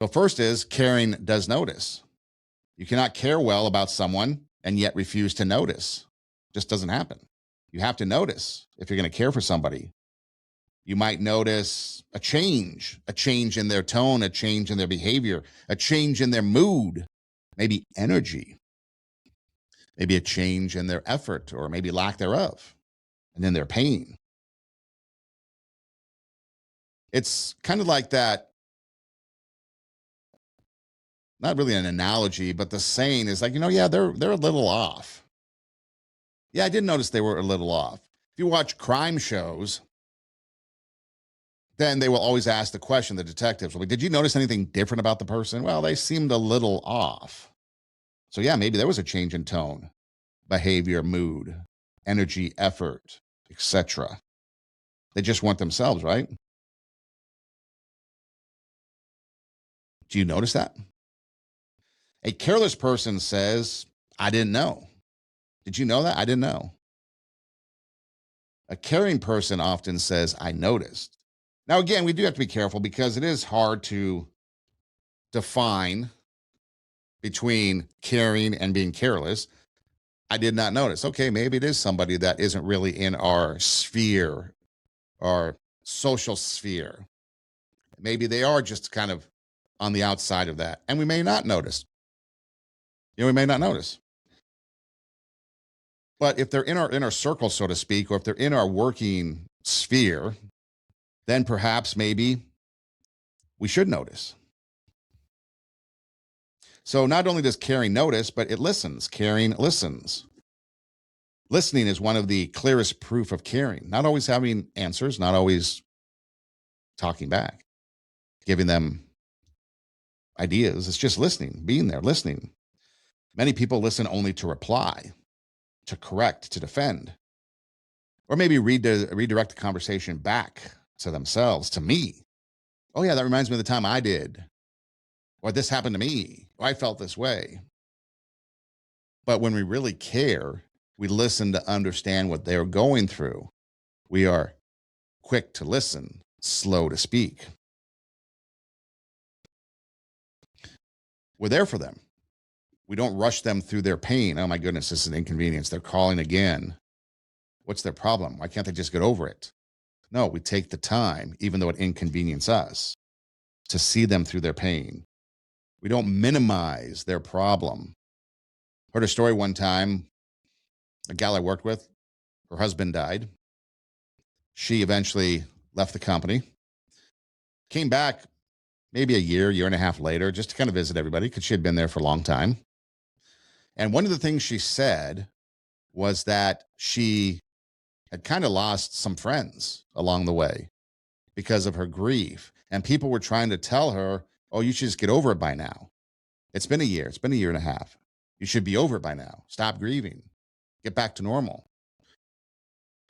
So first is caring does notice. You cannot care well about someone and yet refuse to notice. Just doesn't happen. You have to notice if you're going to care for somebody. You might notice a change in their tone, a change in their behavior, a change in their mood, maybe energy, maybe a change in their effort or maybe lack thereof, and in their pain. It's kind of like that, not really an analogy, but the saying is like, yeah, they're a little off. Yeah, I did notice they were a little off. If you watch crime shows, then they will always ask the question, the detectives will be, did you notice anything different about the person? Well, they seemed a little off. So yeah, maybe there was a change in tone, behavior, mood, energy, effort, etc. They just weren't themselves, right? Do you notice that? A careless person says, I didn't know. Did you know that? I didn't know. A caring person often says, I noticed. Now, again, we do have to be careful because it is hard to define between caring and being careless. I did not notice. Okay, maybe it is somebody that isn't really in our sphere, our social sphere. Maybe they are just kind of on the outside of that, and we may not notice. We may not notice. But if they're in our inner circle, so to speak, or if they're in our working sphere, then perhaps maybe we should notice. So not only does caring notice, but it listens. Caring listens. Listening is one of the clearest proof of caring. Not always having answers, not always talking back, giving them ideas. It's just listening, being there, listening. Many people listen only to reply, to correct, to defend, or maybe redirect the conversation back to themselves, to me. Oh yeah, that reminds me of the time I did, or this happened to me, or I felt this way. But when we really care, we listen to understand what they're going through. We are quick to listen, slow to speak. We're there for them. We don't rush them through their pain. Oh my goodness, this is an inconvenience. They're calling again. What's their problem? Why can't they just get over it? No, we take the time, even though it inconveniences us, to see them through their pain. We don't minimize their problem. Heard a story one time, a gal I worked with, her husband died. She eventually left the company, came back maybe a year and a half later, just to kind of visit everybody because she had been there for a long time. And one of the things she said was that she had kind of lost some friends along the way because of her grief. And people were trying to tell her, oh, you should just get over it by now. It's been a year. It's been a year and a half. You should be over it by now. Stop grieving. Get back to normal.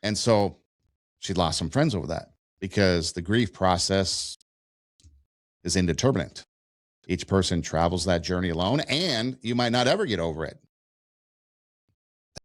And so she lost some friends over that because the grief process is indeterminate. Each person travels that journey alone, and you might not ever get over it.